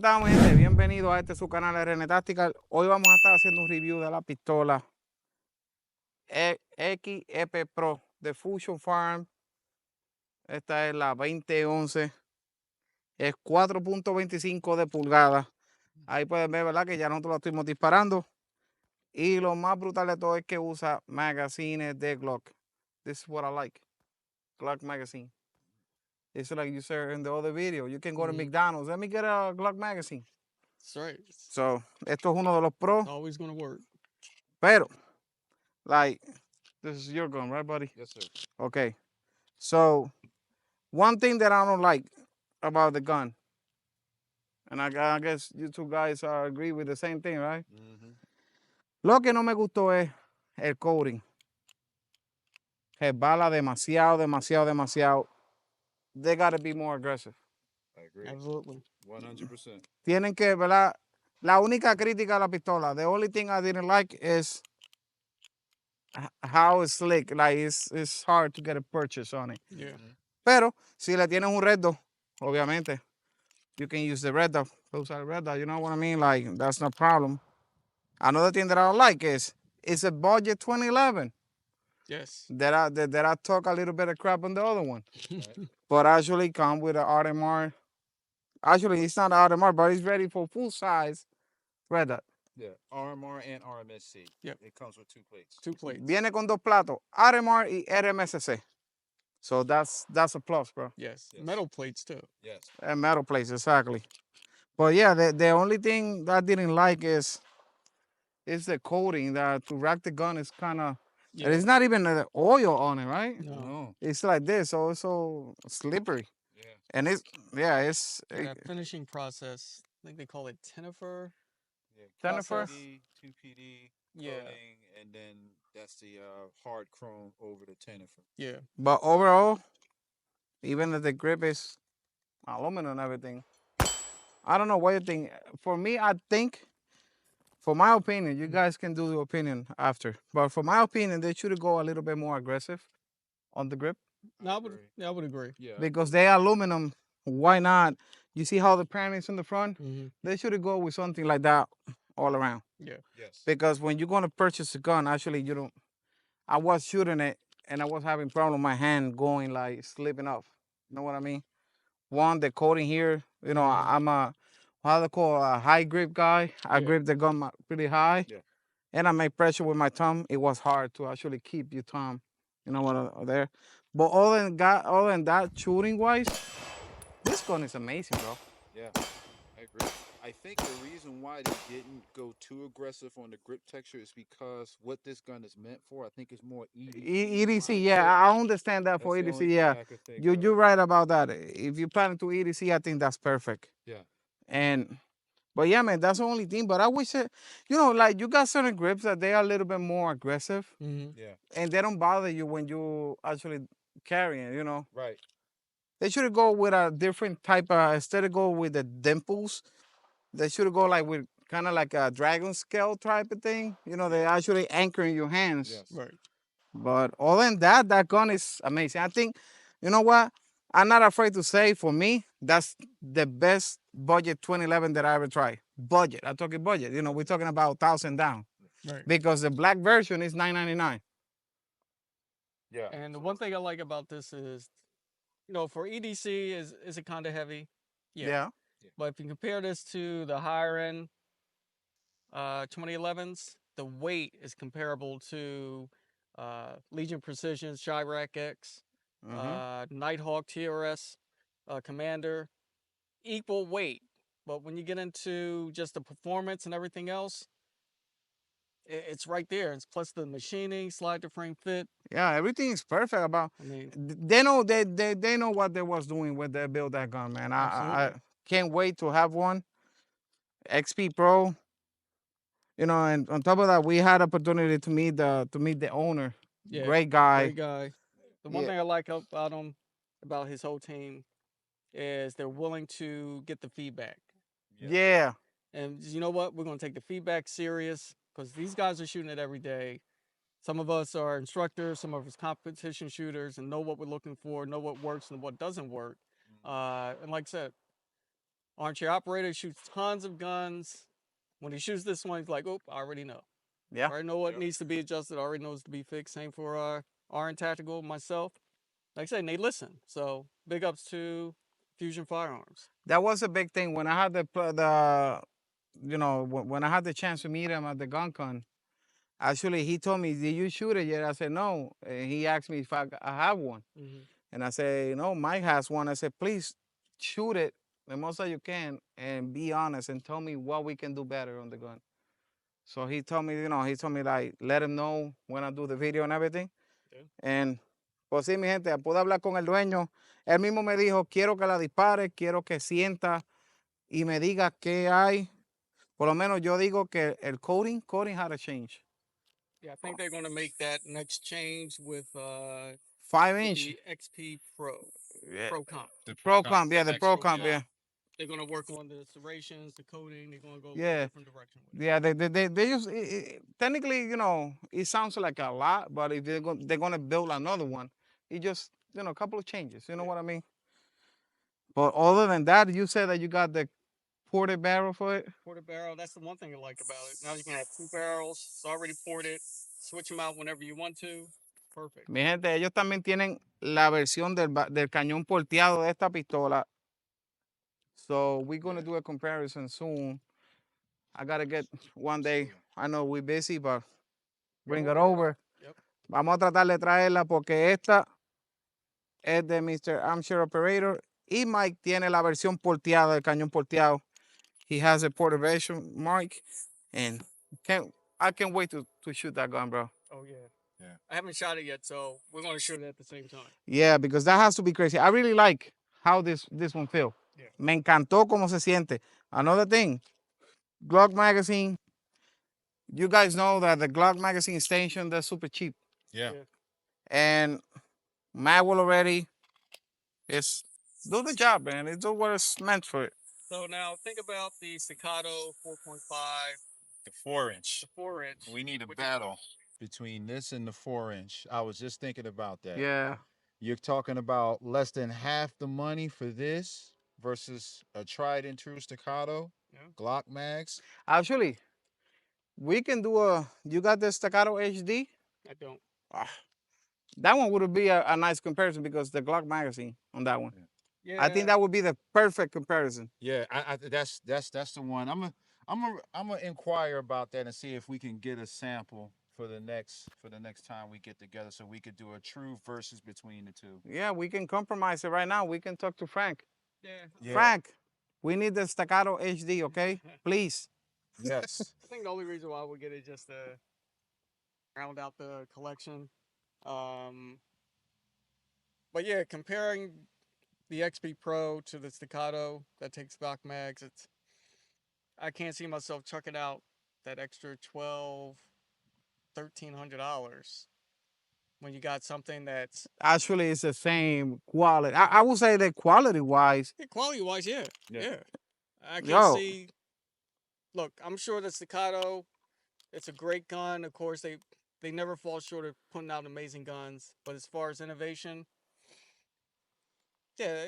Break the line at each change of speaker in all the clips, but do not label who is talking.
estamos, gente? Bienvenidos a su canal de René Tactical. Hoy vamos a estar haciendo un review de la pistola XF Pro de Fusion Farm. Esta es la 2011. Es 4.25 de pulgada. Ahí pueden ver, ¿verdad? Que ya nosotros la estuvimos disparando. Y lo más brutal de todo es que usa magazines de Glock. This is what I like. Glock magazine. It's like you said in the other video. You can go to McDonald's. Let me get a Glock magazine.
That's right.
So, esto es uno de los pros.
Always gonna work.
Pero, like, this is your gun, right, buddy?
Yes, sir.
Okay. So, one thing that I don't like about the gun, and I guess you two guys agree with the same thing, right?
Mm-hmm.
Lo que no me gustó es el coating. Resbala demasiado. They got to be more aggressive.
I agree.
Absolutely.
100%.
Tienen que, ¿verdad? La única crítica a la pistola, the only thing I didn't like is how it's slick. Like, it's hard to get a purchase on it.
Yeah.
Pero, si le tienes un red dot, obviamente, you can use the red dot. Usar el red dot, you know what I mean? Like, that's no problem. Another thing that I don't like is, it's a budget 2011.
Yes.
That I talk a little bit of crap on the other one.
Right.
But actually come with an RMR. Actually, it's not an RMR, but it's ready for full size red dot.
Yeah. RMR and RMSC.
Yep.
It comes with 2 plates.
2 plates.
Viene con dos platos, RMR y RMSC. So that's a plus, bro.
Yes.
Yes.
Metal plates too.
Yes.
And metal plates, exactly. But yeah, the only thing that I didn't like is the coating. That to rack the gun is kind of,
Yeah.
and it's not even the oil on it, right?
No.
It's like this, so it's so slippery.
Yeah.
And it's
That finishing process, I think they call it tenifer.
Yeah.
Jennifer?
2PD,
Yeah.
coating, and then that's the hard chrome over the Tennifer.
Yeah.
But overall, even if the grip is aluminum and everything, I don't know what you think. For me, I think, for my opinion, you guys can do the opinion after. But for my opinion, they should go a little bit more aggressive on the grip.
No, I would agree.
Yeah.
Because they aluminum, why not? You see how the pan is in the front?
Mm-hmm.
They should go with something like that all around.
Yeah.
Yes.
Because when you're going to purchase a gun, actually, you don't. I was shooting it, and I was having problem with my hand going, like, slipping off. You know what I mean? One, the coating here, you know, I'm a, how they call, a high grip guy. I
Yeah.
grip the gun pretty high.
Yeah.
And I make pressure with my thumb. It was hard to actually keep your thumb, you know what, there. But other than that, shooting-wise, this gun is amazing, bro.
Yeah. I agree. I think the reason why they didn't go too aggressive on the grip texture is because what this gun is meant for, I think, is more EDC.
EDC, yeah, I understand that for
That's the
EDC,
only thing
yeah.
I could think
You're
of.
right about that. If you're planning to EDC, I think that's perfect.
Yeah.
But yeah, man, that's the only thing. But I wish it, you know, like you got certain grips that they are a little bit more aggressive,
Mm-hmm.
Yeah.
and they don't bother you when you actually carrying, you know.
Right.
They should go with a different type of, instead of go with the dimples, they should go like with kind of like a dragon scale type of thing. You know, they actually anchor in your hands.
Yes.
Right.
But other than that, that gun is amazing. I think, you know what? I'm not afraid to say, for me, that's the best budget 2011 that I ever tried. Budget. I'm talking budget. You know, we're talking about 1,000 down.
Right.
Because the black version is $999.
Yeah.
And the one thing I like about this is, you know, for EDC, is it kind of heavy?
Yeah.
But if you compare this to the higher end 2011s, the weight is comparable to Legion Precision's Chirac X, Nighthawk TRS, Commander, equal weight. But when you get into just the performance and everything else, it's right there. It's plus the machining, slide to frame fit.
Yeah, everything is perfect about.
I mean,
They know they know what they was doing when they built that gun, man. I
Absolutely.
can't wait to have one. XP Pro. You know, and on top of that, we had opportunity to meet the owner.
yeah,
Great guy.
great guy. The one thing I like about him, about his whole team, is they're willing to get the feedback.
Yeah.
And you know what? We're going to take the feedback serious because these guys are shooting it every day. Some of us are instructors, some of us competition shooters, and know what we're looking for, know what works and what doesn't work. And like I said, Armchair operator shoots tons of guns. When he shoots this one, he's like, "Oh, I already know.
Yeah.
I already know what needs to be adjusted. I already knows to be fixed." Same for R and Tactical, myself. Like I said, and they listen. So big ups to Fusion Firearms.
That was a big thing when I had when I had the chance to meet him at the gun con. Actually, he told me, "Did you shoot it yet?" I said, "No." And he asked me if I have one, and I said, "No, Mike has one." I said, "Please shoot it the most that you can and be honest and tell me what we can do better on the gun." So he told me, like, let him know when I do the video and everything.
Yeah.
And pues sí, mi gente, pude hablar con el dueño. Él mismo me dijo, quiero que la dispare, quiero que sienta y me diga qué hay. Por lo menos yo digo que el coding had to change.
Yeah, I think they're going to make that next change with
5-inch.
the XP Pro.
Yeah.
Pro Comp.
The
Pro comp, yeah, the
next
Pro
Pro
comp,
Comp.
yeah.
They're going to work on the serrations, the coding. They're going to go
Yeah.
a different direction with it.
Yeah, they just technically, it sounds like a lot, but if they're going to build another one, it just, a couple of changes. You know what I mean? But other than that, you said that you got the ported barrel for it.
Ported barrel, that's the one thing I like about it. Now you can have two barrels. It's already ported. Switch them out whenever you want to. Perfect.
Mi gente, ellos también tienen la versión del cañón porteado de esta pistola. So we're going to do a comparison soon. I got to get one day. I know we're busy, but bring it over.
Yep.
Vamos a tratar de traerla porque esta es de Mr. Armchair Operator y Mike tiene la versión porteada del cañón porteado. He has a ported version, Mike, and I can't wait to shoot that gun, bro.
Oh, yeah.
Yeah.
I haven't shot it yet, so we're going to shoot it at the same time.
Yeah, because that has to be crazy. I really like how this one feels.
Yeah.
Me encantó cómo se siente. Another thing, Glock magazine. You guys know that the Glock magazine extension, they're super cheap.
Yeah.
And Magwell already is do the job, man. It's do what it's meant for it.
So now think about the Staccato 4.5,
The 4-inch.
the 4-inch.
We need a battle between this and the 4-inch. I was just thinking about that.
Yeah.
You're talking about less than half the money for this versus a tried and true Staccato, Glock mags.
Actually, we can do you got the Staccato HD?
I don't.
That one would be a nice comparison because the Glock magazine on that one.
Yeah.
I think that would be the perfect comparison.
Yeah, that's the one. I'm gonna inquire about that and see if we can get a sample for the next time we get together, so we could do a true versus between the two.
Yeah, we can compromise it right now. We can talk to Frank.
Yeah.
Frank, we need the Staccato HD, okay? Please.
Yes.
I think the only reason why we get it just to round out the collection. But yeah, comparing the XP Pro to the Staccato that takes Glock mags, I can't see myself chucking out that extra $1,300 when you got something that's
Actually, it's the same quality. I would say that quality-wise.
quality-wise, yeah. I can
Yo.
see. Look, I'm sure the Staccato, it's a great gun. Of course, they never fall short of putting out amazing guns. But as far as innovation, yeah,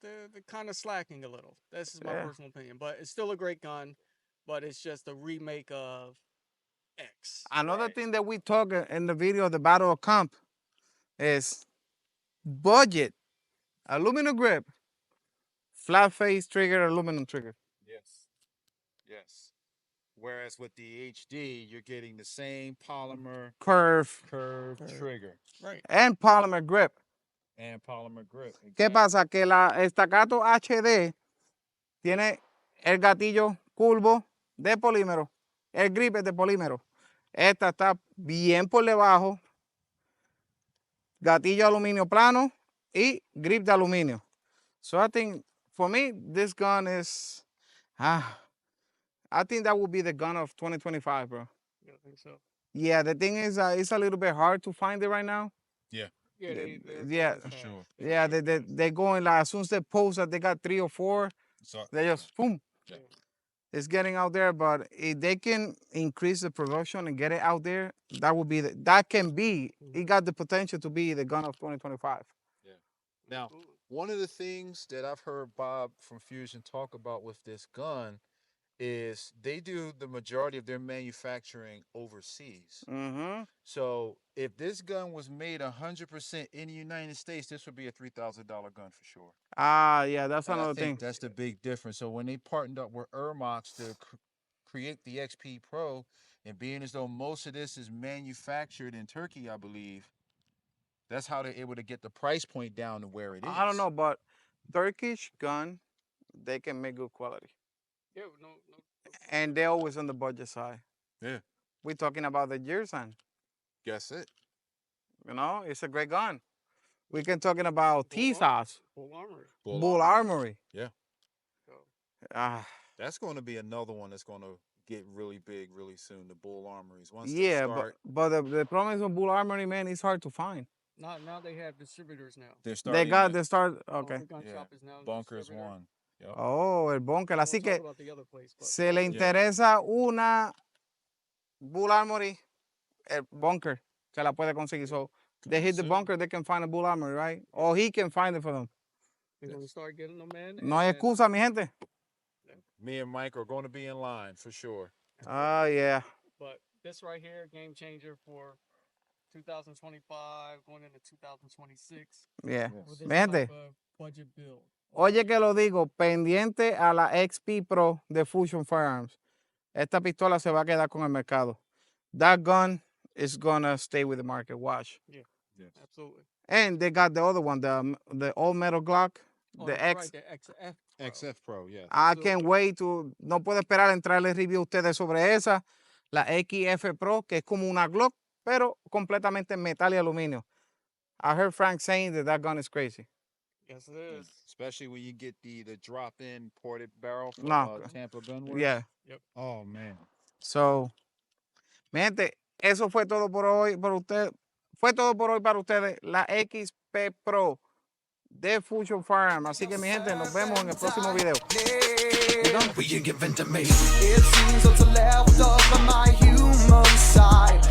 they're kind of slacking a little. This is my personal opinion. But it's still a great gun. But it's just a remake of X.
Another thing that we talk in the video of the Battle of Comp is budget, aluminum grip, flat face trigger, aluminum trigger.
Yes. Whereas with the HD, you're getting the same polymer
Curve.
trigger.
Right.
And polymer grip.
And polymer grip.
¿Qué pasa? Que la Staccato HD tiene el gatillo curvo de polímero. El grip es de polímero. Esta está bien por debajo. Gatillo de aluminio plano y grip de aluminio. So I think, for me, this gun is, I think that would be the gun of 2025, bro.
Yeah, I think so.
Yeah, the thing is, it's a little bit hard to find it right now.
Yeah.
Yeah,
For sure.
Yeah, they're going like, as soon as they post that they got 3 or 4, they just, boom.
Yeah.
It's getting out there, but if they can increase the production and get it out there, that would be, it got the potential to be the gun of 2025.
Yeah. Now, one of the things that I've heard Bob from Fusion talk about with this gun is they do the majority of their manufacturing overseas.
Mm-hmm.
So if this gun was made 100% in the United States, this would be a $3,000 gun for sure.
Ah, yeah, that's
And I
another
think
thing.
that's the big difference. So when they partnered up with Ermox to create the XP Pro, and being as though most of this is manufactured in Turkey, I believe, that's how they're able to get the price point down to where it is.
I don't know, but Turkish gun, they can make good quality.
Yeah, no.
And they're always on the budget side.
Yeah.
We're talking about the Jersan.
Guess it.
You know, it's a great gun. We can talking about T-Sauce,
Full armory.
Bull Armory.
Yeah.
So,
Ah,
That's going to be another one that's going to get really big really soon. The Bull Armories. Once
yeah,
they start,
but the problem is with Bull Armory, man, it's hard to find.
now they have distributors now.
they're starting.
They got
to-
they start okay.
Gun
Yeah.
shop is now a
Bunkers
distributor.
one. Yep.
Oh, el bunker.
I won't
Así
talk
que
about the other place, but
se le interesa una Bull Armory, el bunker, se la puede conseguir. So they hit the
Soon.
bunker, they can find a Bull Armory, right? Or he can find it for them.
they're going to start getting them in.
No hay
and-
excusa, mi gente.
Me and Mike are going to be in line for sure.
Oh, yeah.
But this right here, game changer for 2025, going into 2026.
Yeah.
With this
Mi gente,
type of budget build.
oye que lo digo, pendiente a la XP Pro de Fusion Firearms. Esta pistola se va a quedar con el mercado. That gun is gonna stay with the market. Watch.
Yeah,
Yes.
absolutely.
And they got the other one, the old metal Glock,
Oh,
the
that's
X.
right, the XF. Pro.
XF Pro, yeah.
I can't wait to. No puedo esperar a entrarle review a ustedes sobre esa. La XF Pro, que es como una Glock, pero completamente en metal y aluminio. I heard Frank saying that gun is crazy.
Yes, it is.
Especially when you get the drop-in ported barrel from
No.
Tampa Gunworks.
Yeah.
Oh man.
So, mi gente, eso fue todo por hoy. Por usted, fue todo por hoy para ustedes. La XP Pro de Fusion Firearms. Así que, mi gente, nos vemos en el próximo video.
We ain't given to me. It seems what's left of my human side.